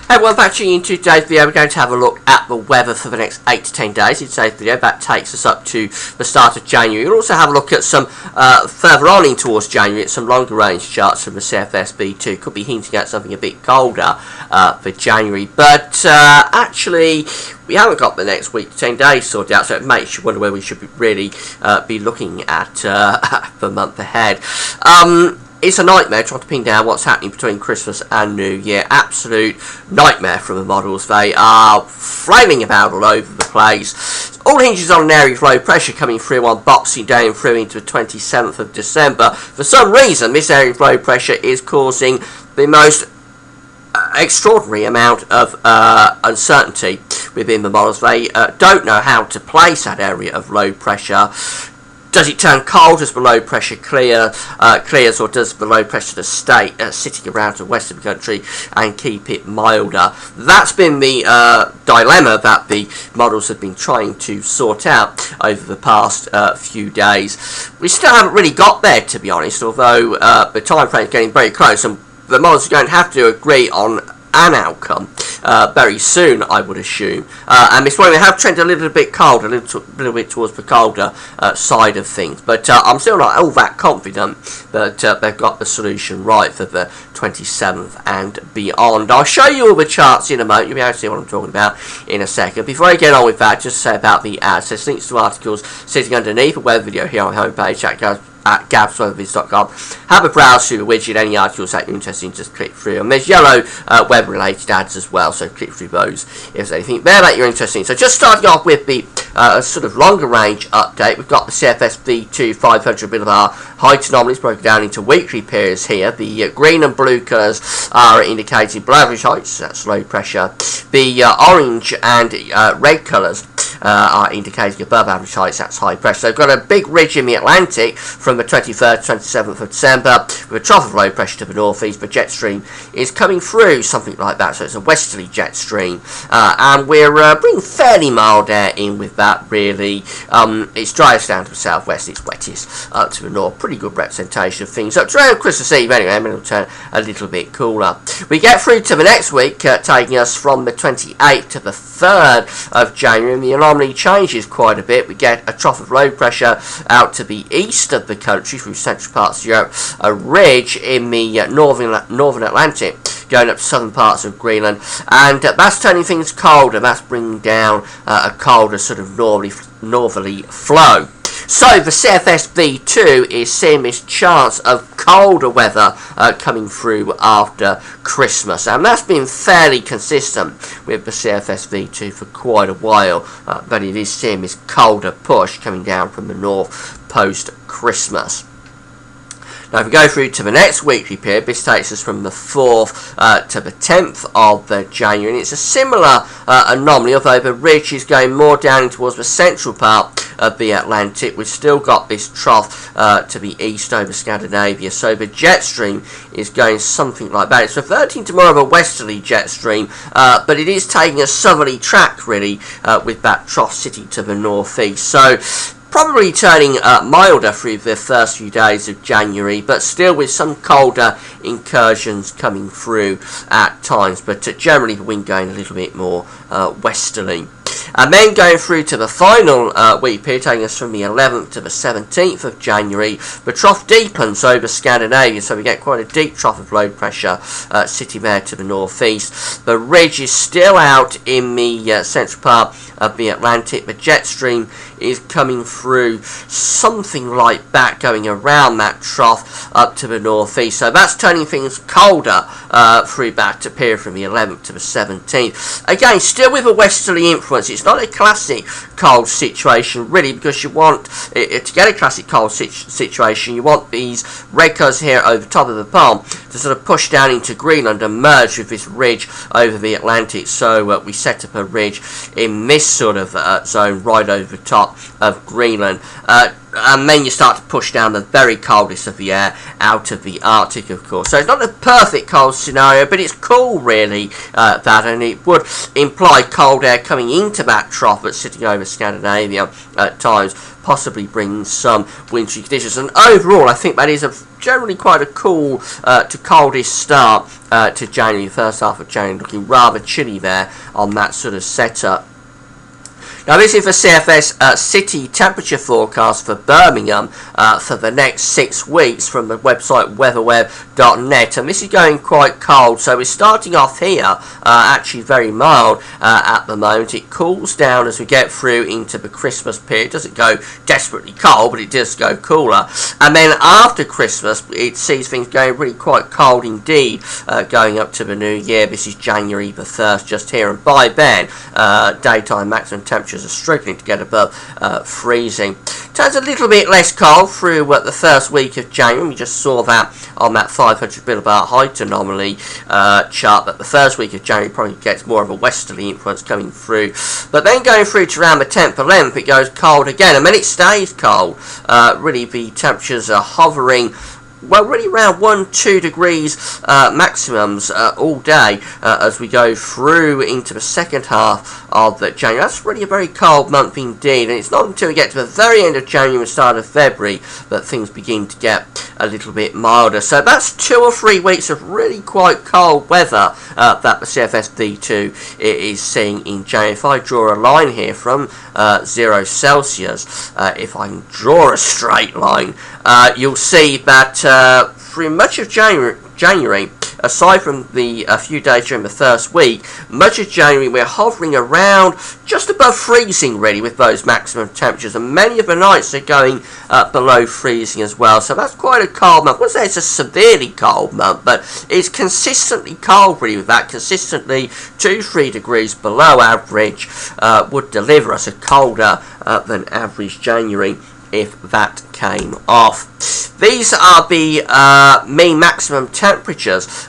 Hey, well, back to you in today's video. We're going to have a look at the weather for the next 8 to 10 days. In today's video, that takes us up to the start of January. We'll also have a look at some further on in towards January at some longer range charts from the CFSB2. Could be hinting at something a bit colder for January, but actually we haven't got the next week to 10 days sorted out, so it makes you wonder where we should really be looking at the month ahead. It's a nightmare trying to pin down what's happening between Christmas and New Year. Absolute nightmare from the models. They are flailing about all over the place. All hinges on an area of low pressure coming through on Boxing Day and through into the 27th of December. For some reason, this area of low pressure is causing the most extraordinary amount of uncertainty within the models. They don't know how to place that area of low pressure. Does it turn cold as the low pressure clears, or does the low pressure stay sitting around the west of the country and keep it milder? That's been the dilemma that the models have been trying to sort out over the past few days. We still haven't really got there, to be honest, although the time frame is getting very close, and the models are going to have to agree on an outcome very soon, I would assume. And this morning we have trended a little bit cold, a little bit towards the colder side of things. But I'm still not all that confident that they've got the solution right for the 27th and beyond. I'll show you all the charts in a moment. You'll be able to see what I'm talking about in a second. Before I get on with that, just to say about the ads. There's links to articles sitting underneath a web video here on the homepage at gavsweathervids.com. Have a browse through the widget. Any articles that you're interested in, just click through. And there's yellow web related ads as well, so click through those if there's anything there that you're interested in. So just starting off with the sort of longer range update, we've got the CFSB2 500 millibar height anomalies broken down into weekly periods here. The green and blue colours are indicating below average heights, that's low pressure. The orange and red colours are indicating above average heights, that's high pressure. So we've got a big ridge in the Atlantic from the 23rd to 27th of December with a trough of low pressure to the northeast. The jet stream is coming through, something like that, so it's a westerly jet stream, and we're bringing fairly mild air in with that, really. It's driest down to the southwest, it's wettest up to the north. Pretty good representation of things up to around Christmas Eve anyway, and it'll turn a little bit cooler. We get through to the next week, taking us from the 28th to the 3rd of January, and the anomaly changes quite a bit. We get a trough of low pressure out to the east of the country through central parts of Europe, a ridge in the northern Atlantic going up to southern parts of Greenland, and that's turning things colder. That's bringing down a colder sort of northerly flow. So the CFSB2 is seeing this chance of colder weather coming through after Christmas, and that's been fairly consistent with the CFSB2 for quite a while, but it is seeing this colder push coming down from the north post-Christmas. Now if we go through to the next weekly period, this takes us from the 4th to the 10th of January, and it's a similar anomaly, although the ridge is going more down towards the central part of the Atlantic. We've still got this trough to the east over Scandinavia, so the jet stream is going something like that. It's reverting to more of a westerly jet stream, but it is taking a southerly track, really, with that trough sitting to the northeast. So probably turning milder through the first few days of January, but still with some colder incursions coming through at times, but generally the wind going a little bit more westerly. And then going through to the final week period, taking us from the 11th to the 17th of January, the trough deepens over Scandinavia, so we get quite a deep trough of low pressure sitting there to the northeast. The ridge is still out in the central part of the Atlantic. The jet stream is coming through something like that, going around that trough up to the northeast, so that's turning things colder through that period from the 11th to the 17th. Again, still with a westerly influence. It's not a classic cold situation, really, because you want to get a classic cold situation, you want these red colours here over the top of the palm to sort of push down into Greenland and merge with this ridge over the Atlantic. So we set up a ridge in this sort of zone right over the top of Greenland, and then you start to push down the very coldest of the air out of the Arctic, of course. So it's not a perfect cold scenario, but it's cool, really, that, and it would imply cold air coming into that trough that's sitting over Scandinavia at times, possibly bring some wintry conditions. And overall, I think that is generally quite a cool to coldish start to January. First half of January looking rather chilly there on that sort of setup. Now this is the CFS city temperature forecast for Birmingham for the next 6 weeks from the website weatherweb.net, and this is going quite cold. So we're starting off here actually very mild at the moment. It cools down as we get through into the Christmas period. It doesn't go desperately cold, but it does go cooler. And then after Christmas it sees things going really quite cold indeed going up to the new year. This is January the 1st just here, and by then daytime maximum temperatures are struggling to get above freezing. Turns a little bit less cold through the first week of January. We just saw that on that 500 millibar height anomaly chart, that the first week of January probably gets more of a westerly influence coming through, but then going through to around the 10th, 11th, it goes cold again, and then it stays cold. Really the temperatures are hovering, well, really around 1-2 degrees maximums all day as we go through into the second half of January. That's really a very cold month indeed, and it's not until we get to the very end of January and start of February that things begin to get a little bit milder. So that's 2 or 3 weeks of really quite cold weather that the CFS V2 is seeing in January. If I draw a line here from 0 Celsius, if I can draw a straight line, you'll see that through much of January, aside from the few days during the first week, much of January we're hovering around just above freezing really with those maximum temperatures, and many of the nights are going below freezing as well. So that's quite a cold month. I wouldn't say it's a severely cold month, but it's consistently cold really with that. Consistently 2-3 degrees below average would deliver us a colder than average January if that came off. These are the mean maximum temperatures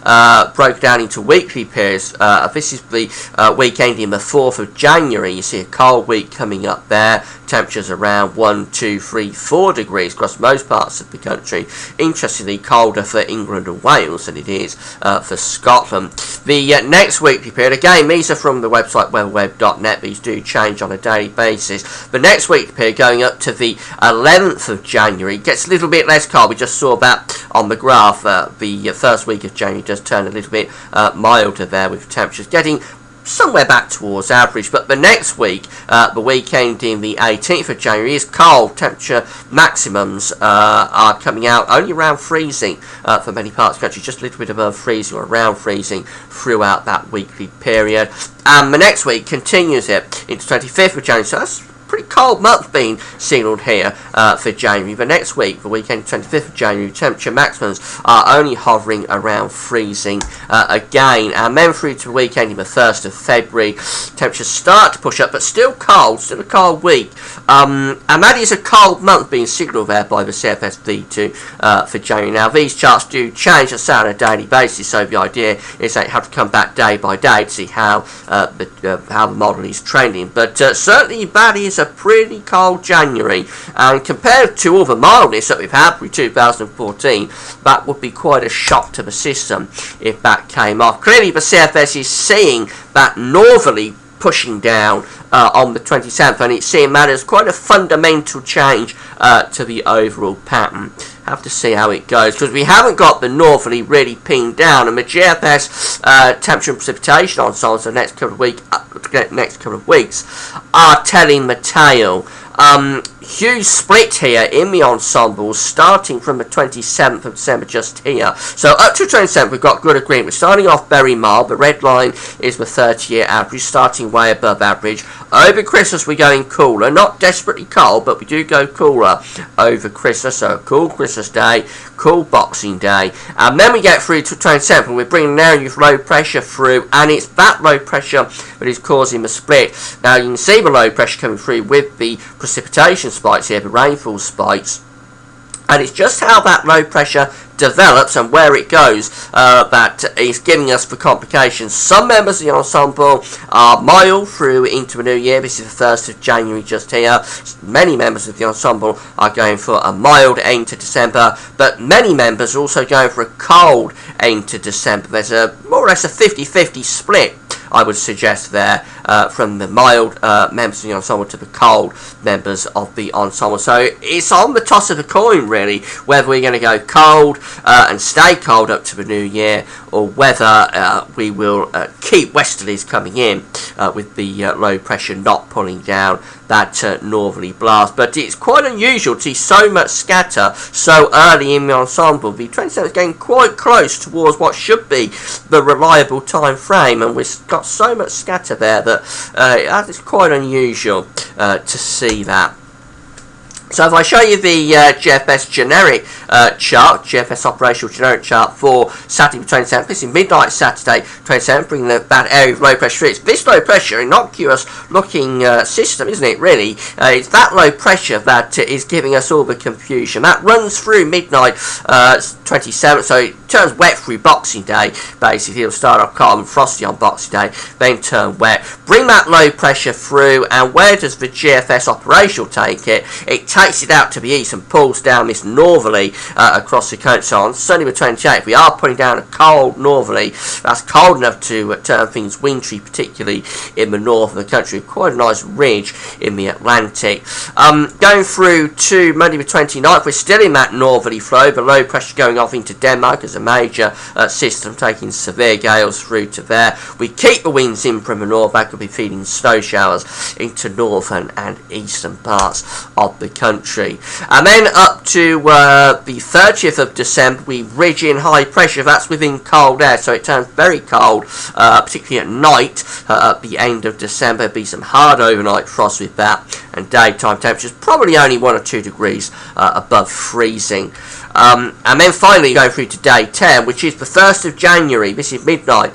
broken down into weekly periods. This is the week ending the 4th of January. You see a cold week coming up there. Temperatures around 1, 2, 3, 4 degrees across most parts of the country. Interestingly, colder for England and Wales than it is for Scotland. The next weekly period, again, these are from the website weatherweb.net. These do change on a daily basis. The next weekly period, going up to the 11th of January, gets a little bit less cold. We just saw that on the graph. The first week of January does turn a little bit milder there, with temperatures getting somewhere back towards average. But the next week, the weekend in the 18th of January, is cold. Temperature maximums are coming out only around freezing for many parts of the country, just a little bit above freezing or around freezing throughout that weekly period. And the next week continues it into 25th of January, so that's pretty cold month being signalled here for January. The next week, the weekend 25th of January, temperature maximums are only hovering around freezing again, and then through to the weekend in the 1st of February, temperatures start to push up, but still cold, still a cold week, and that is a cold month being signalled there by the CFS V2 for January. Now these charts do change on a daily basis, so the idea is that you have to come back day by day to see how the model is trending, but certainly that is a pretty cold January, and compared to all the mildness that we've had through 2014, that would be quite a shock to the system if that came off. Clearly the CFS is seeing that northerly pushing down on the 27th, and it's seeing that as quite a fundamental change to the overall pattern. Have to see how it goes, because we haven't got the northerly really pinned down, and the GFS temperature and precipitation ensembles the next couple of weeks are telling the tale. Huge split here in the ensembles, starting from the 27th of December just here. So up to 27th we've got good agreement. We're starting off very mild. The red line is the 30-year average, starting way above average. Over Christmas we're going cooler, not desperately cold, but we do go cooler over Christmas. So a cool Christmas Day, cool Boxing Day, and then we get through to 27th, and we're bringing an area of low pressure through, and it's that low pressure that is causing the split. Now you can see the low pressure coming through with the precipitation spikes here, the rainfall spikes, and it's just how that low pressure develops and where it goes that is giving us the complications. Some members of the ensemble are mild through into a new year. This is the 1st of January just here. Many members of the ensemble are going for a mild end to December, but many members are also going for a cold end to December. There's a more or less a 50-50 split I would suggest there, from the mild members of the ensemble to the cold members of the ensemble. So it's on the toss of a coin, really, whether we're going to go cold and stay cold up to the new year, or whether we will keep westerlies coming in with the low pressure not pulling down that northerly blast. But it's quite unusual to see so much scatter so early in the ensemble. The 27th is getting quite close towards what should be the reliable time frame, and we've got so much scatter there that it's quite unusual to see that. So if I show you the GFS generic chart, GFS operational generic chart for Saturday the 27th, this is midnight Saturday 27th, bringing that area of low pressure through. It's this low pressure, innocuous looking system, isn't it, really? It's that low pressure that is giving us all the confusion. That runs through midnight 27th, so it turns wet through Boxing Day, basically. It'll start off calm and frosty on Boxing Day, then turn wet. Bring that low pressure through, and where does the GFS operational take it? It takes it out to the east and pulls down this northerly across the country. So on Sunday the 28th, we are putting down a cold northerly. That's cold enough to turn things wintry, particularly in the north of the country. Quite a nice ridge in the Atlantic. Going through to Monday the 29th, we're still in that northerly flow. The low pressure going off into Denmark as a major system, taking severe gales through to there. We keep the winds in from the north. That could be feeding snow showers into northern and eastern parts of the country. And then up to the 30th of December, we ridge in high pressure. That's within cold air, so it turns very cold, particularly at night. At the end of December, there'll be some hard overnight frost with that, and daytime temperatures probably only 1 or 2 degrees above freezing. And then finally go through to day 10, which is the 1st of January. This is midnight,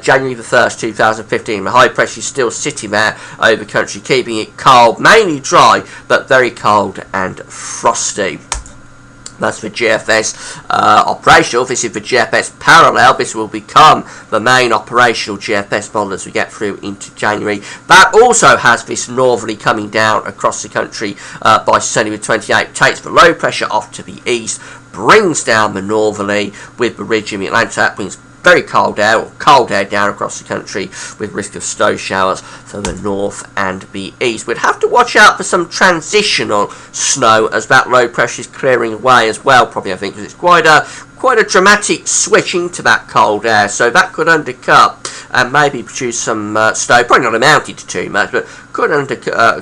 January the 1st, 2015. The high pressure is still sitting there over the country, keeping it cold, mainly dry, but very cold and frosty. That's for GFS operational. This is for GFS parallel. This will become the main operational GFS model as we get through into January. That also has this northerly coming down across the country by Sunday the 28th. Takes the low pressure off to the east, brings down the northerly with the ridge in the Atlantic. That brings very cold air, or cold air down across the country with risk of snow showers for the north and the east. We'd have to watch out for some transitional snow as that low pressure is clearing away as well, probably, I think, because it's quite a dramatic switch into that cold air, so that could undercut and maybe produce some snow, probably not amounting to too much, but could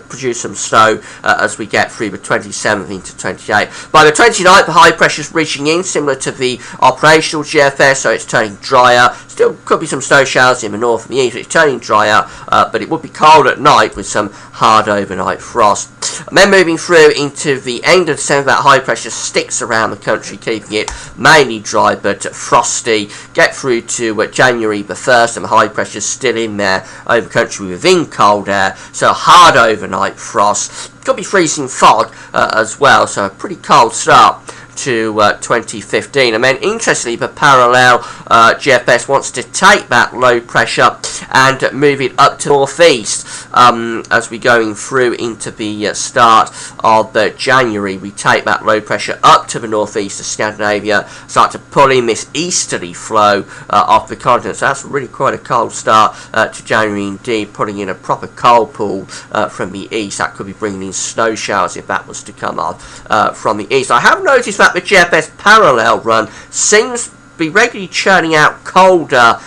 produce some snow as we get through the 27th into 28th. By the 29th, the high pressure is reaching in, similar to the operational GFS, so it's turning drier. Still could be some snow showers in the north and the east, but it's turning drier, but it would be cold at night with some hard overnight frost. And then moving through into the end of December, that high pressure sticks around the country, keeping it mainly dry but frosty. Get through to January the 1st, and the high pressure is still in there over the country within cold air, so hard overnight frost. Could be freezing fog as well, so a pretty cold start to 2015. And then interestingly, the parallel GFS wants to take that low pressure and move it up to northeast as we're going through into the start of January. We take that low pressure up to the northeast of Scandinavia, start to pull in this easterly flow off the continent. So that's really quite a cold start to January indeed, putting in a proper cold pool from the east. That could be bringing in snow showers if that was to come off from the east. I have noticed that the GFS parallel run seems to be regularly churning out colder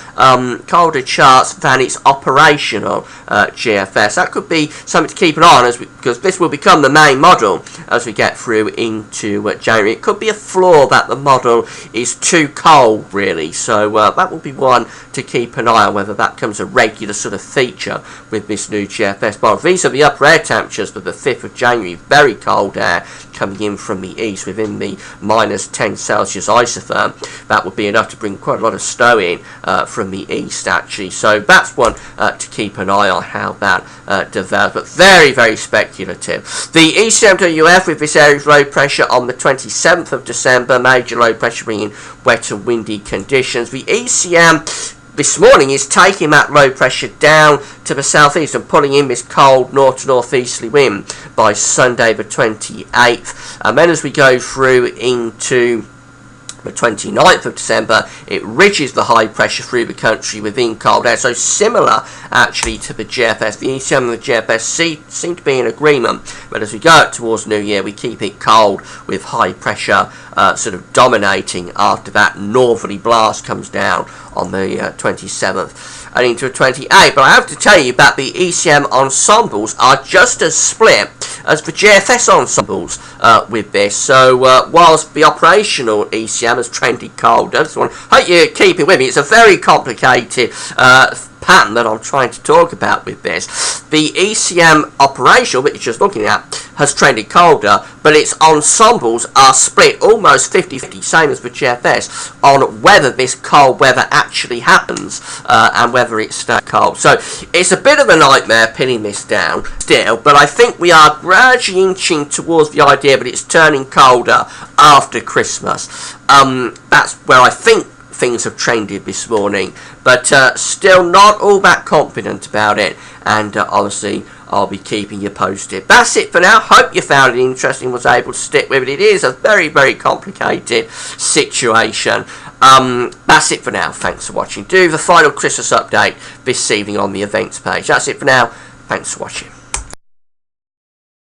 charts than its operational GFS. That could be something to keep an eye on, because this will become the main model as we get through into January. It could be a flaw that the model is too cold, really, so that will be one to keep an eye on, whether that becomes a regular sort of feature with this new GFS model. These are the upper air temperatures for the 5th of January, very cold air coming in from the east within the -10 Celsius isotherm. That would be enough to bring quite a lot of snow in from the east, actually, so that's one to keep an eye on how that develops, but very, very speculative. The ECMWF with this area of low pressure on the 27th of December, major low pressure bringing wet and windy conditions. The ECM this morning is taking that low pressure down to the southeast and pulling in this cold north to northeasterly wind by Sunday the 28th. And then as we go through into The 29th of December, it ridges the high pressure through the country within cold air. So similar, actually, to the GFS. The ECM and the GFS seem to be in agreement. But as we go towards New Year, we keep it cold with high pressure sort of dominating after that northerly blast comes down on the 27th. And into the 28th. But I have to tell you that the ECM ensembles are just as split as the GFS ensembles with this. So whilst the operational ECM has trended colder, so I hope you keep it with me. It's a very complicated pattern that I'm trying to talk about with this. The ECM operational that you're just looking at has trended colder, but its ensembles are split almost 50-50, same as the GFS, on whether this cold weather actually happens and whether it stays cold. So it's a bit of a nightmare pinning this down still, but I think we are gradually inching towards the idea that it's turning colder after Christmas. That's where I think things have trended this morning, but still not all that confident about it, and obviously I'll be keeping you posted. That's it for now. Hope you found it interesting, was able to stick with it. It is a very, very complicated situation. That's it for now. Thanks for watching. Do the final Christmas update this evening on the events page. That's it for now. Thanks for watching.